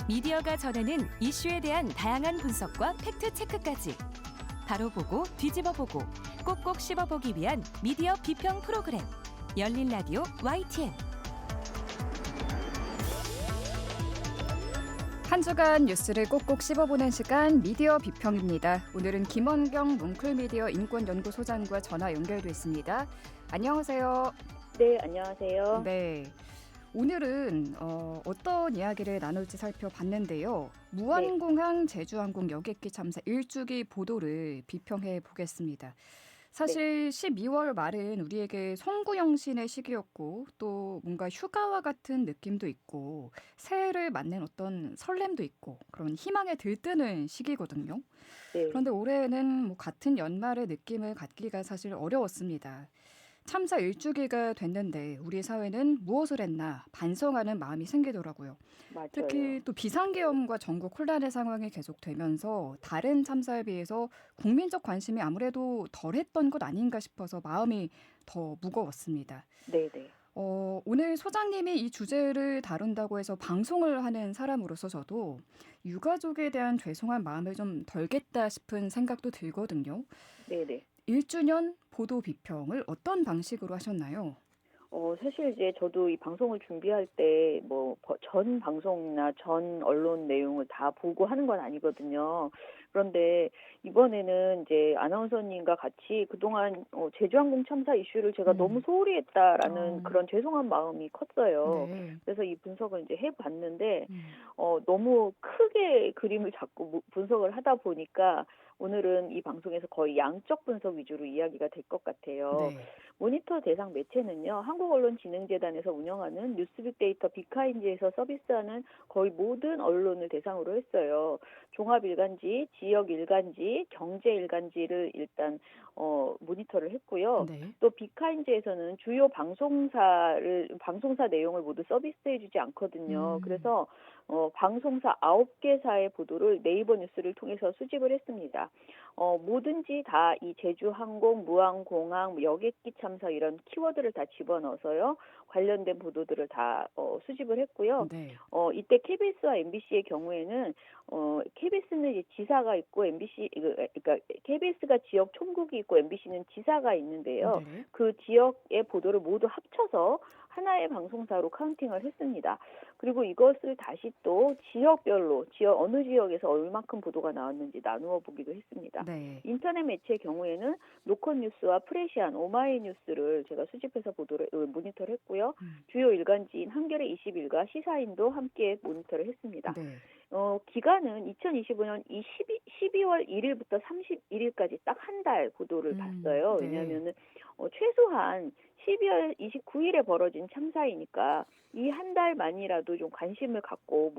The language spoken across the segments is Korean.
미디어가 전하는 이슈에 대한 다양한 분석과 팩트체크까지 바로 보고 뒤집어 보고 꼭꼭 씹어보기 위한 미디어 비평 프로그램 열린 라디오 YTN. 한 주간 뉴스를 꼭꼭 씹어보는 시간 미디어 비평입니다. 오늘은 김원경 뭉클미디어 인권연구소장과 전화 연결돼 있습니다. 안녕하세요. 네, 안녕하세요. 네, 오늘은 어떤 이야기를 나눌지 살펴봤는데요. 무안공항 제주항공 여객기 참사 1주기 보도를 비평해 보겠습니다. 사실 12월 말은 우리에게 송구영신의 시기였고 또 뭔가 휴가와 같은 느낌도 있고 새해를 맞는 어떤 설렘도 있고 그런 희망에 들뜨는 시기거든요. 네. 그런데 올해는 뭐 같은 연말의 느낌을 갖기가 사실 어려웠습니다. 참사 1주기가 됐는데 우리 사회는 무엇을 했나 반성하는 마음이 생기더라고요. 맞아요. 특히 또 비상계엄과 전국 혼란의 상황이 계속되면서 다른 참사에 비해서 국민적 관심이 아무래도 덜했던 것 아닌가 싶어서 마음이 더 무거웠습니다. 네네. 오늘 소장님이 이 주제를 다룬다고 해서 방송을 하는 사람으로서 저도 유가족에 대한 죄송한 마음을 좀 덜겠다 싶은 생각도 들거든요. 네네. 1주년 보도 비평을 어떤 방식으로 하셨나요? 사실 이제 저도 이 방송을 준비할 때 뭐 전 방송이나 전 언론 내용을 다 보고 하는 건 아니거든요. 그런데 이번에는 이제 아나운서님과 같이 그동안 제주항공 참사 이슈를 제가 너무 소홀히 했다라는 그런 죄송한 마음이 컸어요. 네. 그래서 이 분석을 이제 해봤는데 음. 너무 크게 그림을 잡고 분석을 하다 보니까 오늘은 이 방송에서 거의 양적 분석 위주로 이야기가 될 것 같아요. 네. 모니터 대상 매체는요, 한국언론진흥재단에서 운영하는 뉴스빅데이터 비카인지에서 서비스하는 거의 모든 언론을 대상으로 했어요. 종합일간지, 지역일간지, 경제일간지를 일단 모니터를 했고요. 네. 또 비카인지에서는 주요 방송사 내용을 모두 서비스해주지 않거든요. 그래서 방송사 9개사의 보도를 네이버 뉴스를 통해서 수집을 했습니다. 뭐든지 다 이 제주항공, 무안공항, 여객기 참사 이런 키워드를 다 집어넣어서요. 관련된 보도들을 다 수집을 했고요. 네. 이때 KBS와 MBC의 경우에는 KBS는 이제 지사가 있고 그러니까 KBS가 지역 총국이 있고 MBC는 지사가 있는데요. 네. 그 지역의 보도를 모두 합쳐서 하나의 방송사로 카운팅을 했습니다. 그리고 이것을 다시 또 지역별로 어느 지역에서 얼마큼 보도가 나왔는지 나누어 보기도 했습니다. 네. 인터넷 매체의 경우에는 노컷뉴스와 프레시안, 오마이뉴스를 제가 수집해서 모니터를 했고요. 주요 일간지인 한겨레 21과 시사인도 함께 모니터를 했습니다. 네. 기간은 2025년 12월 1일부터 31일까지 딱 한 달 보도를 봤어요. 네. 왜냐하면은 최소한 12월 29일에 벌어진 참사이니까 이 한 달만이라도 좀 관심을 갖고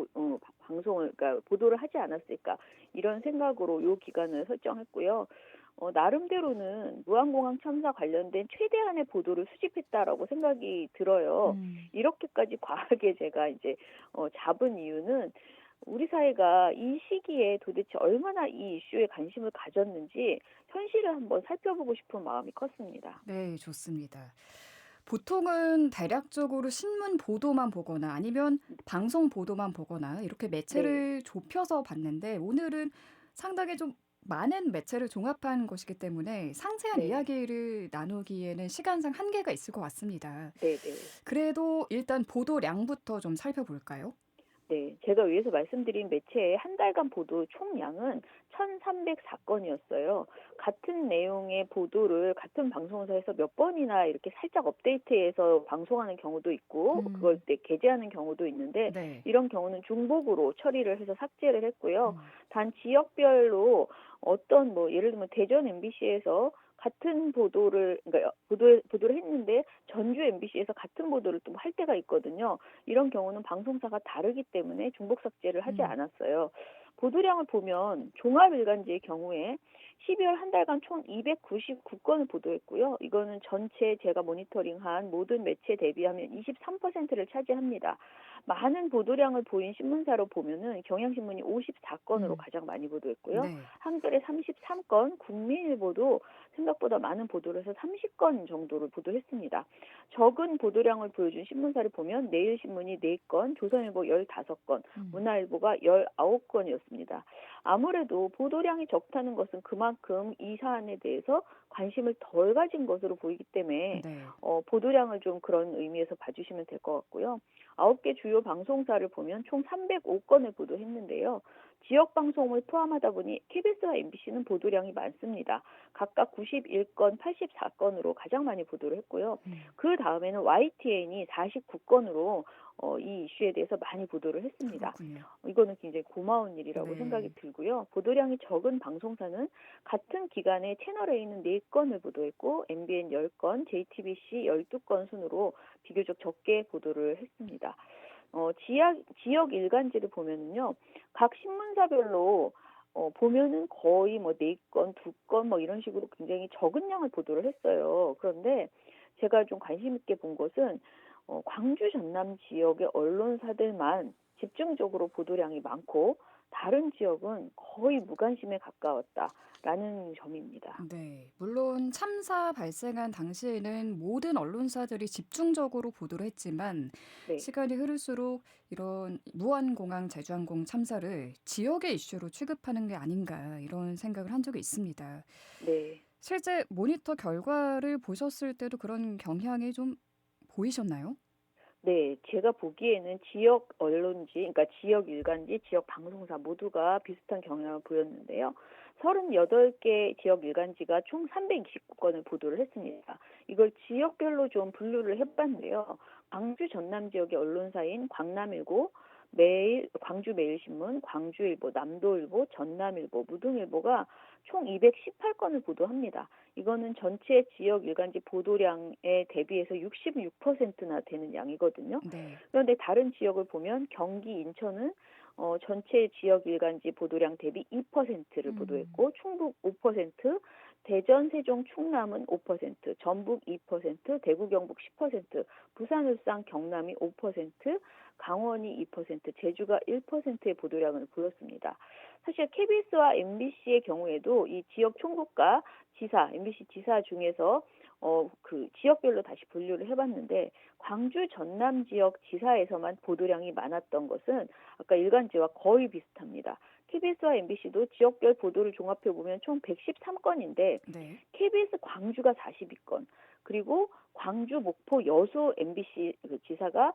그러니까 보도를 하지 않았을까 이런 생각으로 이 기간을 설정했고요. 나름대로는 무안공항 참사 관련된 최대한의 보도를 수집했다라고 생각이 들어요. 이렇게까지 과하게 제가 이제 잡은 이유는 우리 사회가 이 시기에 도대체 얼마나 이 이슈에 관심을 가졌는지 현실을 한번 살펴보고 싶은 마음이 컸습니다. 네, 좋습니다. 보통은 대략적으로 신문 보도만 보거나 아니면 방송 보도만 보거나 이렇게 매체를 좁혀서 봤는데 오늘은 상당히 좀 많은 매체를 종합한 것이기 때문에 상세한 이야기를 나누기에는 시간상 한계가 있을 것 같습니다. 네네. 그래도 일단 보도량부터 좀 살펴볼까요? 네, 제가 위에서 말씀드린 매체의 한 달간 보도 총량은 1,304건이었어요. 같은 내용의 보도를 같은 방송사에서 몇 번이나 이렇게 살짝 업데이트해서 방송하는 경우도 있고 그걸 때 게재하는 경우도 있는데 네. 이런 경우는 중복으로 처리를 해서 삭제를 했고요. 단 지역별로 어떤 예를 들면 대전 MBC에서 같은 보도를 했는데 전주 MBC에서 같은 보도를 또 할 때가 있거든요. 이런 경우는 방송사가 다르기 때문에 중복 삭제를 하지 않았어요. 보도량을 보면 종합일간지의 경우에 12월 한 달간 총 299건을 보도했고요. 이거는 전체 제가 모니터링한 모든 매체 대비하면 23%를 차지합니다. 많은 보도량을 보인 신문사로 보면은 경향신문이 54건으로 가장 많이 보도했고요. 네. 한겨레 33건, 국민일보도 생각보다 많은 보도를 해서 30건 정도를 보도했습니다. 적은 보도량을 보여준 신문사를 보면 내일신문이 4건, 조선일보 15건, 문화일보가 19건이었습니다. 아무래도 보도량이 적다는 것은 그만큼 이 사안에 대해서 관심을 덜 가진 것으로 보이기 때문에 네. 보도량을 좀 그런 의미에서 봐주시면 될 것 같고요. 9개 주요 방송사를 보면 총 305건을 보도했는데요. 지역 방송을 포함하다 보니 KBS와 MBC는 보도량이 많습니다. 각각 91건, 84건으로 가장 많이 보도를 했고요. 그 다음에는 YTN이 49건으로 이 이슈에 대해서 많이 보도를 했습니다. 그렇군요. 이거는 굉장히 고마운 일이라고 네. 생각이 들고요. 보도량이 적은 방송사는 같은 기간에 채널A는 4건을 보도했고 MBN 10건, JTBC 12건 순으로 비교적 적게 보도를 했습니다. 지역 일간지를 보면은요, 각 신문사별로 보면은 거의 뭐 4건, 2건 뭐 이런 식으로 굉장히 적은 양을 보도를 했어요. 그런데 제가 좀 관심 있게 본 것은 광주 전남 지역의 언론사들만 집중적으로 보도량이 많고 다른 지역은 거의 무관심에 가까웠다라는 점입니다. 네. 물론 참사 발생한 당시에는 모든 언론사들이 집중적으로 보도를 했지만 네, 시간이 흐를수록 이런 무안공항 제주항공 참사를 지역의 이슈로 취급하는 게 아닌가 이런 생각을 한 적이 있습니다. 네. 실제 모니터 결과를 보셨을 때도 그런 경향이 좀 보이셨나요? 네, 제가 보기에는 지역 언론지, 그러니까 지역 일간지, 지역 방송사 모두가 비슷한 경향을 보였는데요. 38개 지역 일간지가 총 329건을 보도를 했습니다. 이걸 지역별로 좀 분류를 해봤는데요. 광주 전남 지역의 언론사인 광남일보, 광주 매일신문, 광주일보, 남도일보, 전남일보, 무등일보가 총 218건을 보도합니다. 이거는 전체 지역 일간지 보도량에 대비해서 66%나 되는 양이거든요. 네. 그런데 다른 지역을 보면 경기, 인천은 전체 지역 일간지 보도량 대비 2%를 보도했고 충북 5%, 대전, 세종, 충남은 5%, 전북 2%, 대구, 경북 10%, 부산, 울산, 경남이 5%, 강원이 2%, 제주가 1%의 보도량을 보였습니다. 사실 KBS와 MBC의 경우에도 이 지역 총국과 지사, MBC 지사 중에서 그 지역별로 다시 분류를 해봤는데 광주 전남 지역 지사에서만 보도량이 많았던 것은 아까 일간지와 거의 비슷합니다. KBS와 MBC도 지역별 보도를 종합해 보면 총 113건인데 네. KBS 광주가 42건, 그리고 광주, 목포, 여수 MBC 지사가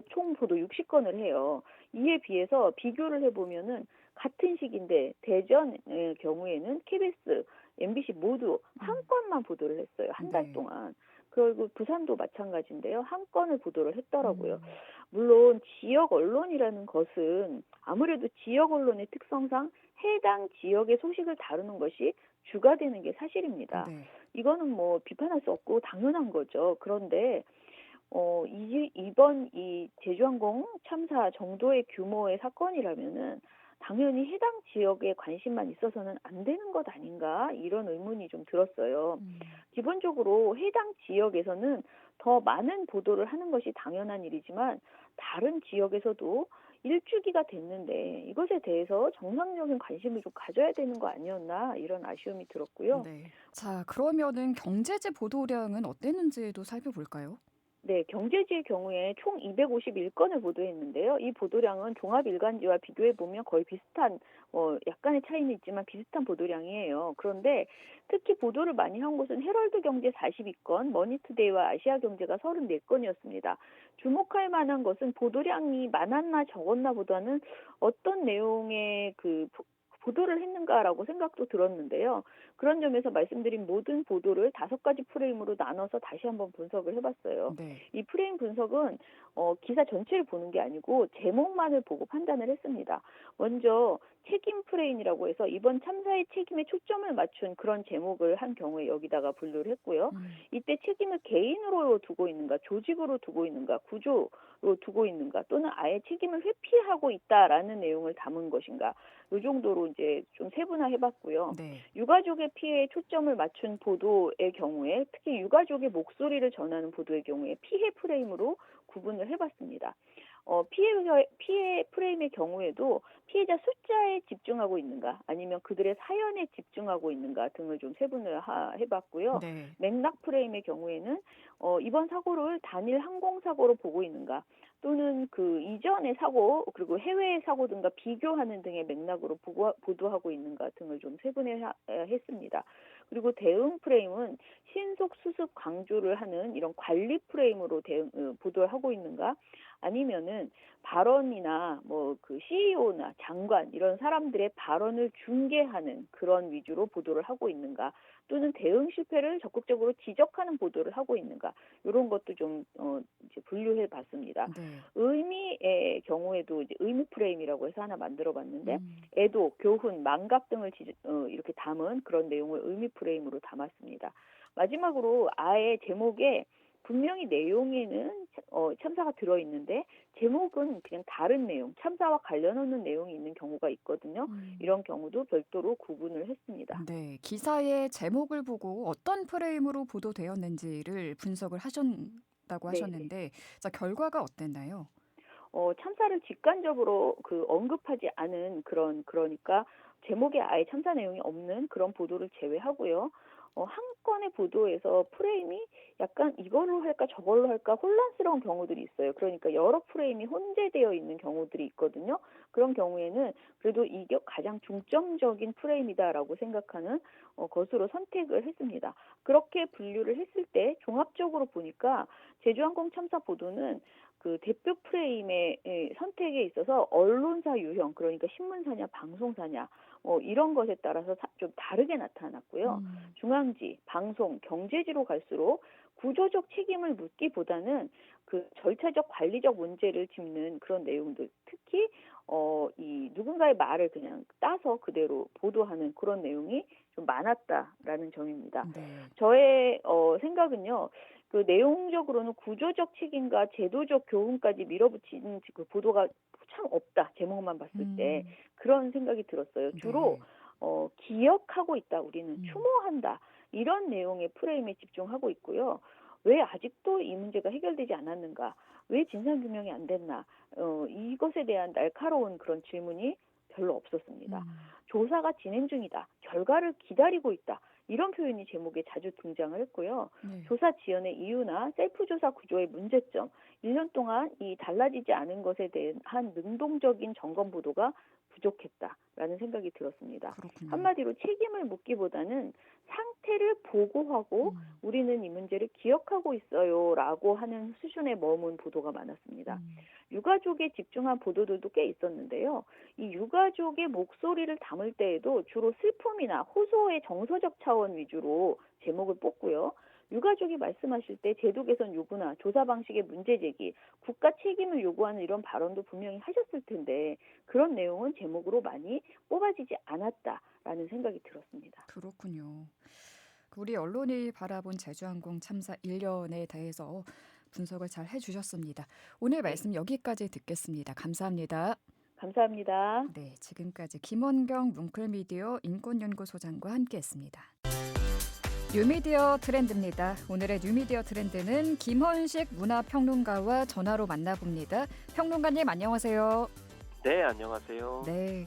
총 보도 60건을 해요. 이에 비해서 비교를 해보면은 같은 시기인데 대전의 경우에는 KBS, MBC 모두 한 건만 보도를 했어요. 한 달 네. 동안. 그리고 부산도 마찬가지인데요. 한 건을 보도를 했더라고요. 음. 물론 지역 언론이라는 것은 아무래도 지역 언론의 특성상 해당 지역의 소식을 다루는 것이 주가 되는 게 사실입니다. 네. 이거는 뭐 비판할 수 없고 당연한 거죠. 그런데 이번 이 제주항공 참사 정도의 규모의 사건이라면은 당연히 해당 지역에 관심만 있어서는 안 되는 것 아닌가 이런 의문이 좀 들었어요. 기본적으로 해당 지역에서는 더 많은 보도를 하는 것이 당연한 일이지만 다른 지역에서도 일주기가 됐는데 이것에 대해서 정상적인 관심을 좀 가져야 되는 거 아니었나 이런 아쉬움이 들었고요. 네. 자, 그러면은 경제지 보도량은 어땠는지도 살펴볼까요? 네, 경제지의 경우에 총 251건을 보도했는데요. 이 보도량은 종합일간지와 비교해 보면 거의 비슷한, 약간의 차이는 있지만 비슷한 보도량이에요. 그런데 특히 보도를 많이 한 곳은 헤럴드 경제 42건, 머니투데이와 아시아경제가 34건이었습니다. 주목할 만한 것은 보도량이 많았나 적었나 보다는 어떤 내용의 보도를 했는가라고 생각도 들었는데요. 그런 점에서 말씀드린 모든 보도를 5가지 프레임으로 나눠서 다시 한번 분석을 해봤어요. 네. 이 프레임 분석은 기사 전체를 보는 게 아니고 제목만을 보고 판단을 했습니다. 먼저 책임 프레임이라고 해서 이번 참사의 책임에 초점을 맞춘 그런 제목을 한 경우에 여기다가 분류를 했고요. 이때 책임을 개인으로 두고 있는가, 조직으로 두고 있는가, 구조로 두고 있는가, 또는 아예 책임을 회피하고 있다라는 내용을 담은 것인가, 이 정도로 이제 좀 세분화해봤고요. 네. 유가족의 피해에 초점을 맞춘 보도의 경우에 특히 유가족의 목소리를 전하는 보도의 경우에 피해 프레임으로 구분을 해봤습니다. 피해 프레임의 경우에도 피해자 숫자에 집중하고 있는가 아니면 그들의 사연에 집중하고 있는가 등을 좀 세분을 해봤고요. 네. 맥락 프레임의 경우에는 이번 사고를 단일 항공사고로 보고 있는가 또는 그 이전의 사고 그리고 해외의 사고 등과 비교하는 등의 맥락으로 보도하고 있는가 등을 좀 세분화했습니다. 그리고 대응 프레임은 신속 수습 강조를 하는 이런 관리 프레임으로 보도를 하고 있는가 아니면은 발언이나 뭐 그 CEO나 장관 이런 사람들의 발언을 중계하는 그런 위주로 보도를 하고 있는가 또는 대응 실패를 적극적으로 지적하는 보도를 하고 있는가 이런 것도 좀 이제 분류해 봤습니다. 네. 의미의 경우에도 이제 의미 프레임이라고 해서 하나 만들어 봤는데 음. 애도, 교훈, 망각 등을 이렇게 담은 그런 내용을 의미 프레임으로 담았습니다. 마지막으로 아예 제목에 분명히 내용에는 참사가 들어있는데 제목은 그냥 다른 내용, 참사와 관련 없는 내용이 있는 경우가 있거든요. 이런 경우도 별도로 구분을 했습니다. 네, 기사의 제목을 보고 어떤 프레임으로 보도되었는지를 분석을 하셨다고 네. 하셨는데, 자, 결과가 어땠나요? 참사를 직관적으로 언급하지 않은 그러니까 제목에 아예 참사 내용이 없는 그런 보도를 제외하고요. 한 건의 보도에서 프레임이 약간 이걸로 할까 저걸로 할까 혼란스러운 경우들이 있어요. 그러니까 여러 프레임이 혼재되어 있는 경우들이 있거든요. 그런 경우에는 그래도 이게 가장 중점적인 프레임이다라고 생각하는 것으로 선택을 했습니다. 그렇게 분류를 했을 때 종합적으로 보니까 제주항공 참사 보도는 그 대표 프레임의 선택에 있어서 언론사 유형, 그러니까 신문사냐 방송사냐 이런 것에 따라서 좀 다르게 나타났고요. 중앙지, 방송, 경제지로 갈수록 구조적 책임을 묻기보다는 그 절차적 관리적 문제를 짚는 그런 내용들, 특히 이 누군가의 말을 그냥 따서 그대로 보도하는 그런 내용이 좀 많았다라는 점입니다. 네. 저의 생각은요. 그 내용적으로는 구조적 책임과 제도적 교훈까지 밀어붙이는 그 보도가 참 없다. 제목만 봤을 때 그런 생각이 들었어요. 주로 네. 기억하고 있다. 우리는 추모한다. 이런 내용의 프레임에 집중하고 있고요. 왜 아직도 이 문제가 해결되지 않았는가? 왜 진상규명이 안 됐나? 이것에 대한 날카로운 그런 질문이 별로 없었습니다. 조사가 진행 중이다. 결과를 기다리고 있다. 이런 표현이 제목에 자주 등장을 했고요. 네. 조사 지연의 이유나 셀프 조사 구조의 문제점, 1년 동안 이 달라지지 않은 것에 대한 능동적인 점검 보도가 부족했다라는 생각이 들었습니다. 그렇군요. 한마디로 책임을 묻기보다는 상태를 보고하고 우리는 이 문제를 기억하고 있어요라고 하는 수준에 머문 보도가 많았습니다. 유가족에 집중한 보도들도 꽤 있었는데요. 이 유가족의 목소리를 담을 때에도 주로 슬픔이나 호소의 정서적 차원 위주로 제목을 뽑고요. 유가족이 말씀하실 때 제도 개선 요구나 조사 방식의 문제 제기, 국가 책임을 요구하는 이런 발언도 분명히 하셨을 텐데 그런 내용은 제목으로 많이 뽑아지지 않았다라는 생각이 들었습니다. 그렇군요. 우리 언론이 바라본 제주항공 참사 1년에 대해서 분석을 잘 해주셨습니다. 오늘 말씀 여기까지 듣겠습니다. 감사합니다. 감사합니다. 네, 지금까지 김원경 뭉클미디어 인권연구소장과 함께했습니다. 뉴미디어 트렌드입니다. 오늘의 뉴미디어 트렌드는 김헌식 문화평론가와 전화로 만나봅니다. 평론가님 안녕하세요. 네, 안녕하세요. 네,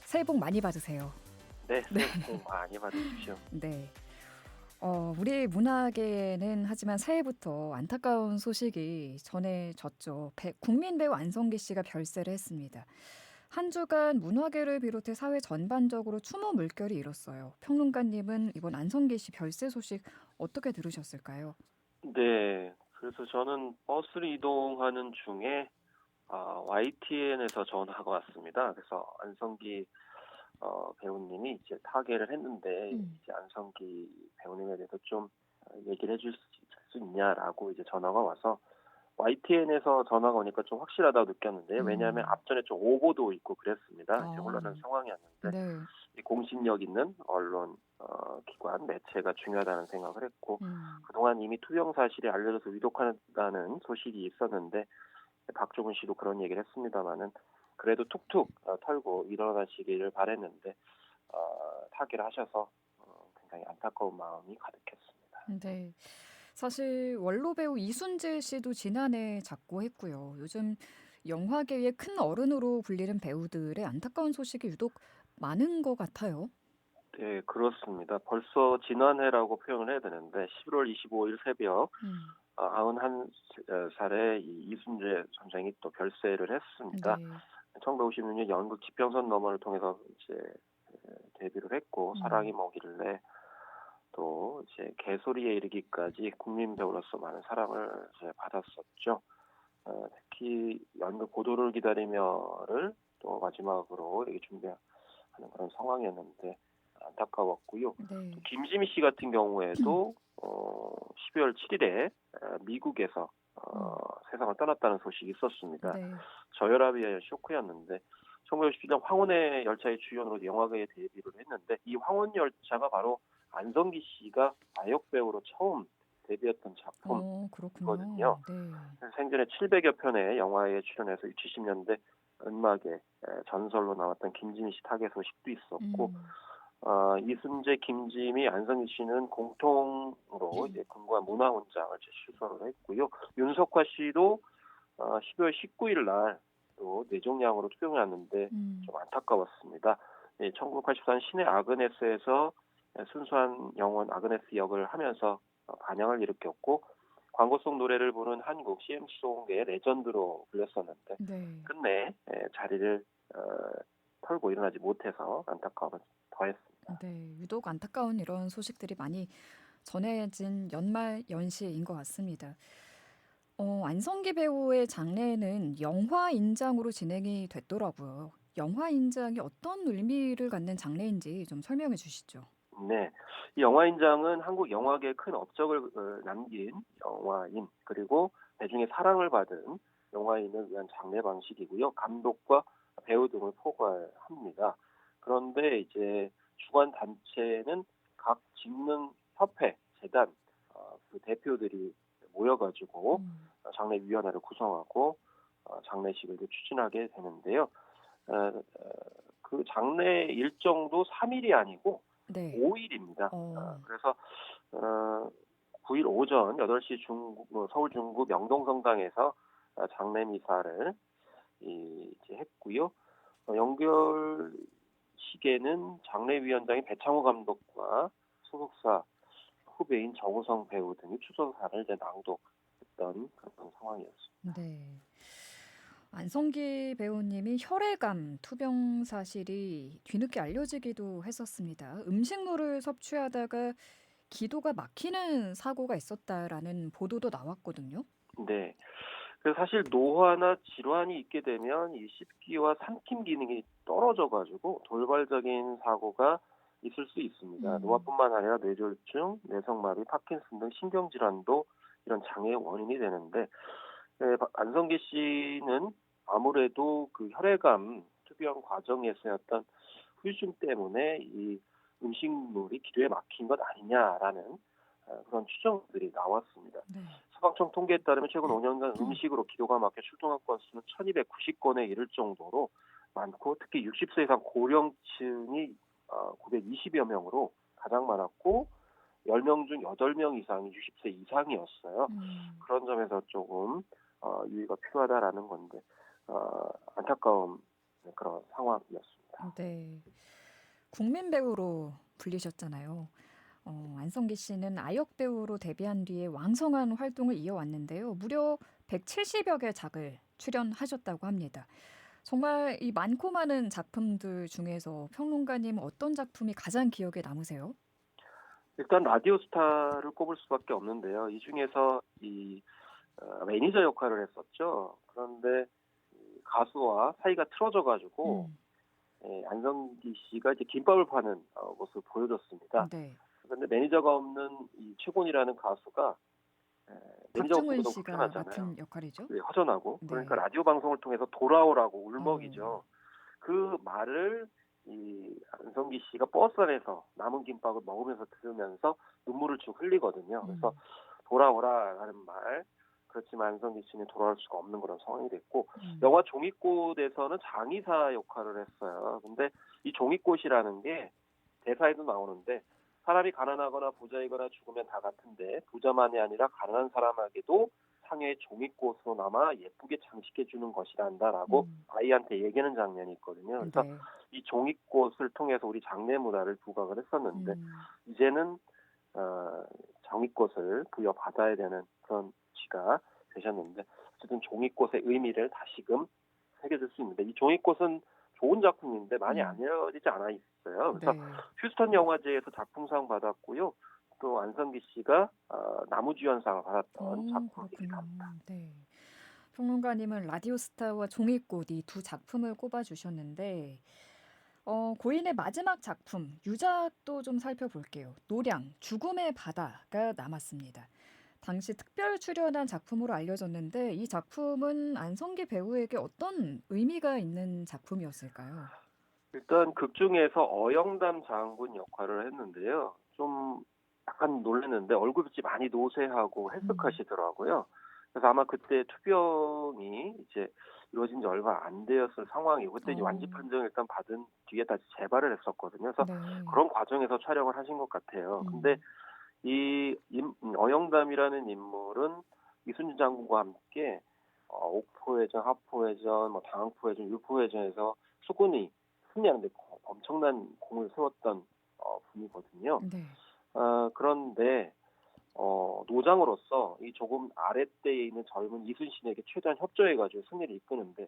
새해 복 많이 받으세요. 네, 새해 복 많이 받으십시오. 네. 우리 문화계에는 하지만 새해부터 안타까운 소식이 전해졌죠. 국민 배우 안성기 씨가 별세를 했습니다. 한 주간 문화계를 비롯해 사회 전반적으로 추모 물결이 일었어요. 평론가님은 이번 안성기 씨 별세 소식 어떻게 들으셨을까요? 네, 그래서 저는 버스를 이동하는 중에 YTN에서 전화가 왔습니다. 그래서 안성기 배우님이 이제 타계를 했는데 이제 안성기 배우님에 대해서 좀 얘기를 해줄 수 있냐라고 이제 전화가 와서 YTN에서 전화가 오니까 좀 확실하다고 느꼈는데요. 왜냐하면 앞전에 좀 오보도 있고 그랬습니다. 이제 혼란한 상황이었는데 네. 이 공신력 있는 언론 기관 매체가 중요하다는 생각을 했고 그동안 이미 투영 사실이 알려져서 위독하다는 소식이 있었는데 박종훈 씨도 그런 얘기를 했습니다마는 그래도 툭툭 털고 일어나시기를 바랬는데 타계를 하셔서 굉장히 안타까운 마음이 가득했습니다. 네. 사실 원로 배우 이순재 씨도 지난해 작고했고요. 요즘 영화계의 큰 어른으로 불리는 배우들의 안타까운 소식이 유독 많은 것 같아요. 네, 그렇습니다. 벌써 지난해라고 표현을 해야 되는데 11월 25일 새벽 음. 91살의 이순재 선생이 또 별세를 했습니다. 네. 1956년 연극 지평선 너머를 통해서 이제 데뷔를 했고 사랑이 뭐길래 또 이제 개소리에 이르기까지 국민 배우로서 많은 사랑을 이제 받았었죠. 특히 연극 고도를 기다리며를 또 마지막으로 이렇게 준비하는 그런 상황이었는데 안타까웠고요. 네. 또 김지미 씨 같은 경우에도 12월 7일에 미국에서 세상을 떠났다는 소식이 있었습니다. 네. 저혈압이 쇼크였는데 1967년 황혼의 열차의 주연으로 영화계에 데뷔를 했는데 이 황혼 열차가 바로 안성기 씨가 아역 배우로 처음 데뷔했던 작품이거든요. 그렇군요. 네. 생전에 700여 편의 영화에 출연해서 70년대 은막의 전설로 나왔던 김지미 씨 타계 소식도 있었고 이순재, 김지미, 안성기 씨는 공통으로 이제 근고한 문화훈장을 출소를 했고요. 윤석화 씨도 12월 19일 날 또 뇌종양으로 투병을 했는데 좀 안타까웠습니다. 1984년 신의 아그네스에서 순수한 영혼 아그네스 역을 하면서 반향을 일으켰고 광고 속 노래를 부른 한국 CM송계의 레전드로 불렸었는데 네. 끝내 자리를 털고 일어나지 못해서 안타까움을 더했습니다. 네. 유독 안타까운 이런 소식들이 많이 전해진 연말 연시인 것 같습니다. 안성기 배우의 장례는 영화 인장으로 진행이 됐더라고요. 영화 인장이 어떤 의미를 갖는 장례인지 좀 설명해 주시죠. 네, 이 영화인장은 한국 영화계에 큰 업적을 남긴 영화인 그리고 대중의 사랑을 받은 영화인을 위한 장례 방식이고요. 감독과 배우 등을 포괄합니다. 그런데 이제 주관 단체는 각 직능 협회, 재단 그 대표들이 모여가지고 장례위원회를 구성하고 장례식을 추진하게 되는데요. 그 장례 일정도 3일이 아니고 네. 5일입니다. 그래서 9일 오전 8시 서울 중구 명동성당에서 장례 미사를 이제 했고요. 연결식에는 장례위원장인 배창호 감독과 소속사 후배인 정우성 배우 등이 추선사를 이제 낭독했던 그런 상황이었습니다. 네. 안성기 배우님이 혈액암 투병 사실이 뒤늦게 알려지기도 했었습니다. 음식물을 섭취하다가 기도가 막히는 사고가 있었다라는 보도도 나왔거든요. 네. 그래서 사실 노화나 질환이 있게 되면 이 씹기와 삼킴 기능이 떨어져가지고 돌발적인 사고가 있을 수 있습니다. 노화뿐만 아니라 뇌졸중, 뇌성마비, 파킨슨 등 신경질환도 이런 장애의 원인이 되는데 안성기 씨는 아무래도 그 혈액암 투병 과정에서의 어떤 후유증 때문에 이 음식물이 기도에 막힌 것 아니냐라는 그런 추정들이 나왔습니다. 네. 소방청 통계에 따르면 최근 5년간 음식으로 기도가 막혀 출동한 건수는 1290건에 이를 정도로 많고 특히 60세 이상 고령층이 920여 명으로 가장 많았고 10명 중 8명 이상이 60세 이상이었어요. 그런 점에서 조금 유의가 필요하다라는 건데 안타까운 그런 상황이었습니다. 네. 국민 배우로 불리셨잖아요. 안성기 씨는 아역 배우로 데뷔한 뒤에 왕성한 활동을 이어왔는데요. 무려 170여 개 작을 출연하셨다고 합니다. 정말 이 많고 많은 작품들 중에서 평론가님 어떤 작품이 가장 기억에 남으세요? 일단 라디오 스타를 꼽을 수밖에 없는데요. 이 중에서 매니저 역할을 했었죠. 그런데 가수와 사이가 틀어져가지고 안성기 씨가 이제 김밥을 파는 모습을 보여줬습니다. 네. 그런데 매니저가 없는 이 최곤이라는 가수가 매니저 박중훈 없으면 씨가 불편하잖아요. 맡은 역할이죠. 네, 허전하고. 네. 그러니까 라디오 방송을 통해서 돌아오라고 울먹이죠. 그 말을 이 안성기 씨가 버스 안에서 남은 김밥을 먹으면서 들으면서 눈물을 쭉 흘리거든요. 그래서 돌아오라라는 말. 그렇지만 안성기 씨는 돌아올 수가 없는 그런 상황이 됐고 영화 종이꽃에서는 장의사 역할을 했어요. 근데 이 종이꽃이라는 게 대사에도 나오는데 사람이 가난하거나 부자이거나 죽으면 다 같은데 부자만이 아니라 가난한 사람에게도 상해의 종이꽃으로나마 예쁘게 장식해 주는 것이란다라고 아이한테 얘기하는 장면이 있거든요. 그래서 네. 이 종이꽃을 통해서 우리 장례 문화를 부각을 했었는데 이제는 종이꽃을 부여받아야 되는 그런 시가 되셨는데 어쨌든 종이꽃의 의미를 다시금 새겨줄 수 있는데 이 종이꽃은 좋은 작품인데 많이 알려지지 않아 있어요. 그래서 네. 휴스턴 영화제에서 작품상 받았고요. 또 안성기 씨가 나무주연상을 받았던 작품이기도 그렇군요. 합니다. 네. 평론가님은 라디오스타와 종이꽃 이 두 작품을 꼽아주셨는데 고인의 마지막 작품 유작도 좀 살펴볼게요. 노량, 죽음의 바다가 남았습니다. 당시 특별 출연한 작품으로 알려졌는데 이 작품은 안성기 배우에게 어떤 의미가 있는 작품이었을까요? 일단 극 중에서 어영담 장군 역할을 했는데요. 좀 약간 놀랐는데 얼굴빛이 많이 노쇠하고 헬스컷이더라고요. 그래서 아마 그때 투병이 이제 이루어진 지 얼마 안 되었을 상황이고 그때 이제 완치 판정을 일단 받은 뒤에 다시 재발을 했었거든요. 그래서 네. 그런 과정에서 촬영을 하신 것 같아요. 근데 어영담이라는 인물은 이순신 장군과 함께 옥포해전, 합포해전, 뭐 당포해전, 육포해전에서 수군이 승리하는데 엄청난 공을 세웠던 분이거든요. 네. 그런데 노장으로서 이 조금 아랫대에 있는 젊은 이순신에게 최대한 협조해가지고 승리를 이끄는데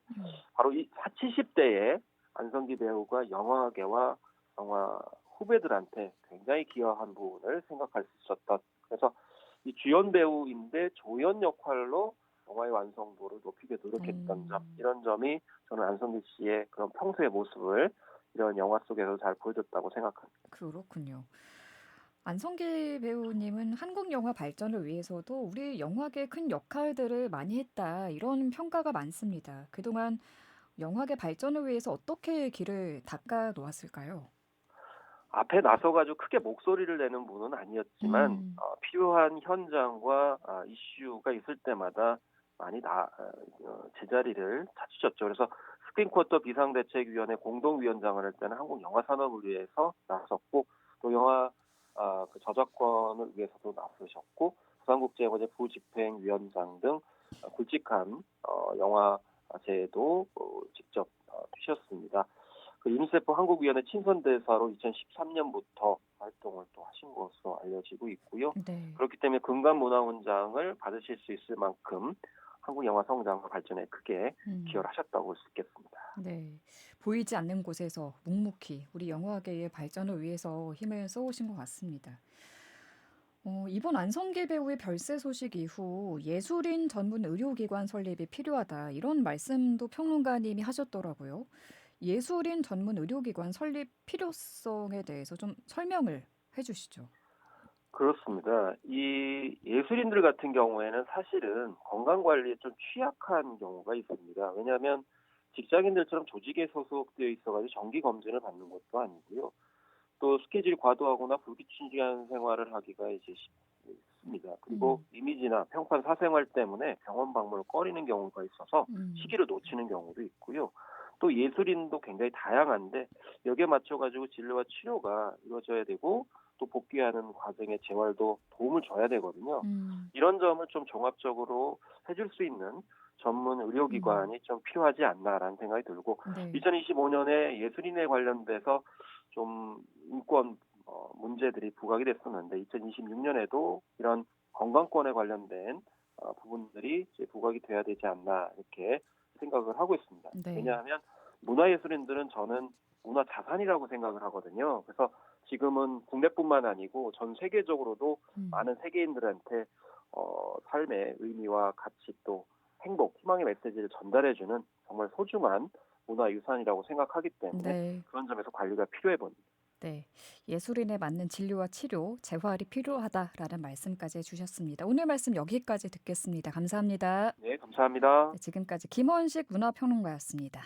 바로 이 70대에 안성기 배우가 영화계와 영화 후배들한테 굉장히 기여한 부분을 생각할 수 있었던 그래서 이 주연 배우인데 조연 역할로 영화의 완성도를 높이게 노력했던 점 이런 점이 저는 안성기 씨의 그런 평소의 모습을 이런 영화 속에서 잘 보여줬다고 생각합니다. 그렇군요. 안성기 배우님은 한국 영화 발전을 위해서도 우리 영화계에 큰 역할들을 많이 했다. 이런 평가가 많습니다. 그동안 영화계 발전을 위해서 어떻게 길을 닦아 놓았을까요? 앞에 나서가지고 크게 목소리를 내는 분은 아니었지만 필요한 현장과 이슈가 있을 때마다 많이 제자리를 찾으셨죠. 그래서 스크린쿼터 비상대책위원회 공동위원장을 할 때는 한국 영화산업을 위해서 나섰고 또 영화 그 저작권을 위해서도 나서셨고 부산국제영화제 부집행위원장 등 굵직한 영화제도 직접 뛰셨습니다. 그 유니세프 한국위원회 친선대사로 2013년부터 활동을 또 하신 것으로 알려지고 있고요. 네. 그렇기 때문에 금관문화훈장을 받으실 수 있을 만큼 한국 영화 성장과 발전에 크게 기여를 하셨다고 볼 수 있겠습니다. 네. 보이지 않는 곳에서 묵묵히 우리 영화계의 발전을 위해서 힘을 써오신 것 같습니다. 이번 안성기 배우의 별세 소식 이후 예술인 전문 의료기관 설립이 필요하다. 이런 말씀도 평론가님이 하셨더라고요. 예술인 전문 의료기관 설립 필요성에 대해서 좀 설명을 해주시죠. 그렇습니다. 이 예술인들 같은 경우에는 사실은 건강관리에 좀 취약한 경우가 있습니다. 왜냐하면 직장인들처럼 조직에 소속되어 있어가지고 정기 검진을 받는 것도 아니고요. 또 스케줄이 과도하거나 불규칙한 생활을 하기가 이제 쉽습니다. 그리고 이미지나 평판 사생활 때문에 병원 방문을 꺼리는 경우가 있어서 시기를 놓치는 경우도 있고요. 또 예술인도 굉장히 다양한데 여기에 맞춰가지고 진료와 치료가 이루어져야 되고 또 복귀하는 과정의 재활도 도움을 줘야 되거든요. 이런 점을 좀 종합적으로 해줄 수 있는 전문 의료기관이 좀 필요하지 않나라는 생각이 들고 네. 2025년에 예술인에 관련돼서 좀 인권 문제들이 부각이 됐었는데 2026년에도 이런 건강권에 관련된 부분들이 이제 부각이 돼야 되지 않나 이렇게 생각을 하고 있습니다. 네. 왜냐하면 문화예술인들은 저는 문화 자산이라고 생각을 하거든요. 그래서 지금은 국내뿐만 아니고 전 세계적으로도 많은 세계인들한테 삶의 의미와 가치 또 행복, 희망의 메시지를 전달해주는 정말 소중한 문화유산이라고 생각하기 때문에 네. 그런 점에서 관리가 필요해 보입니다. 네, 예술인에 맞는 진료와 치료, 재활이 필요하다라는 말씀까지 해주셨습니다. 오늘 말씀 여기까지 듣겠습니다. 감사합니다. 네, 감사합니다. 네, 지금까지 김원식 문화평론가였습니다.